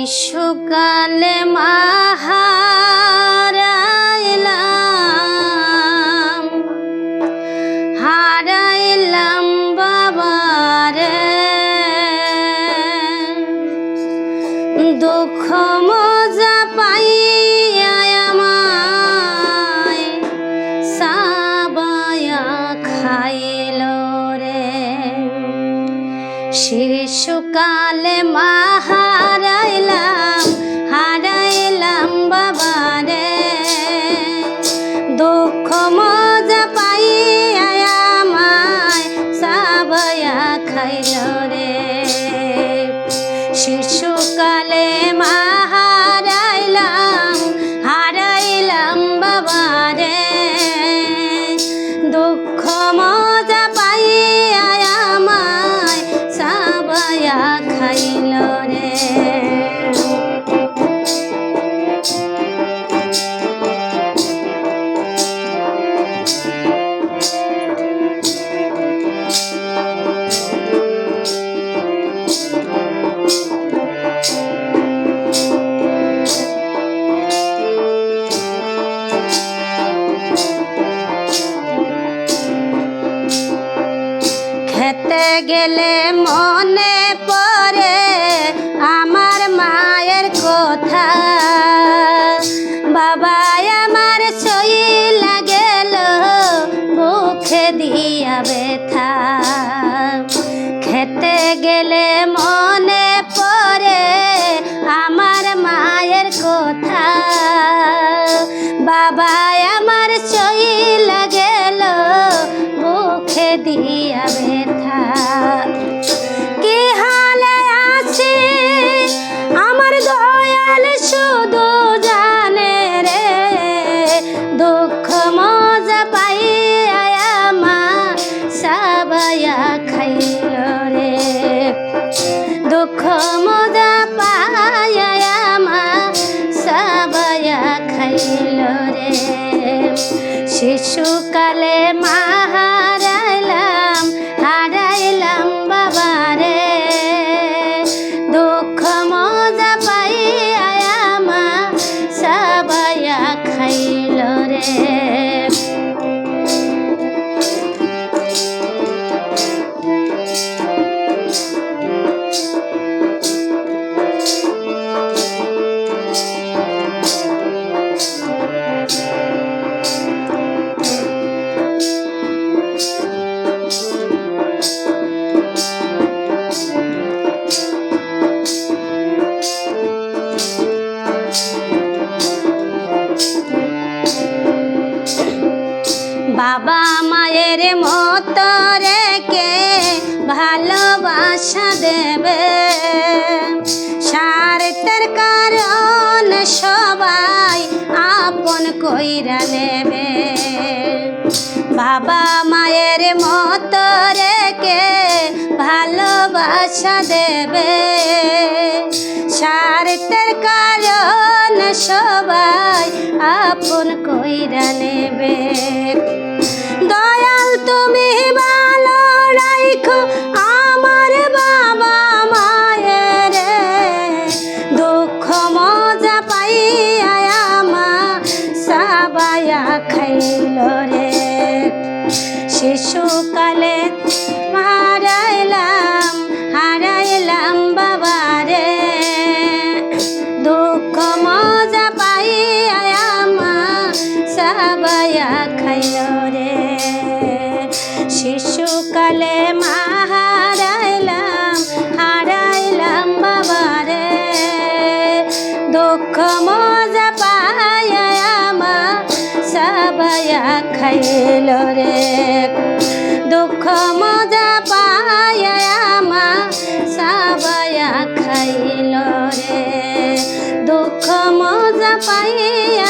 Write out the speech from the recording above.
শিশুকালে হারাইলাম বাবারে, দুঃখ মজা পাইয়া আমায় সাবায়া খাইল রে। শিশুকালে হারাইলাম বাবারে, দুঃখ মজা পাইয়া আমায় সাবায়া খাইল রে। শিশুকালে হারাইলাম বাবারে, দুঃখ মজা পাইয়া আমায় সাবায়া খাইল রে। খেতে গেলে মনে পড়ে আমার মায়ের কথা, বাবা আমার চইলা গেল বুকে দিয়া ব্যথা। খেতে গেলে মনে পড়ে আমার মায়ের কথা, বাবা আমার চইলা গেল বুকে দিয়া ব্যথা। কি হালে আছি আমার দয়াল শুধু জানে রে, দুঃখ মজা পাইয়া আমার সাবায়া খাইল রে। দুঃখ মজা পাইয়া আমার সাবায়া খাইল রে। শিশুকালে হারাইলাম বাবারে, দুঃখ মজা পাইয়া আমার সাবায়া খাইল রে। বাবা মায়ের মতো রেখে ভালোবাসা দেবে, স্বার্থের কারণ সবাই আপন কইরা নেবে। বাবা মায়ের মতো রেখে ভালোবাসা দেবে, স্বার্থের কারণ সবাই আপন কইরা নেবে। দয়াল তুমি ভালো রাখো আমার বাবা মায়ের, দুঃখ মজা পাইয়া আমার সাবায়া খাইল রে। শিশুকালে হারাইলাম বাবারে, দুঃখ মজা পাইয়া আমার সাবায়া খাইল রে। শিশুকালে হারাইলাম বাবারে, দুঃখ মজা পাইয়া আমার সাবায়া খাইল রে। দুঃখ মজা পাইয়া আমার সাবায়া খাইল রে। দুঃখ মজা পাইয়া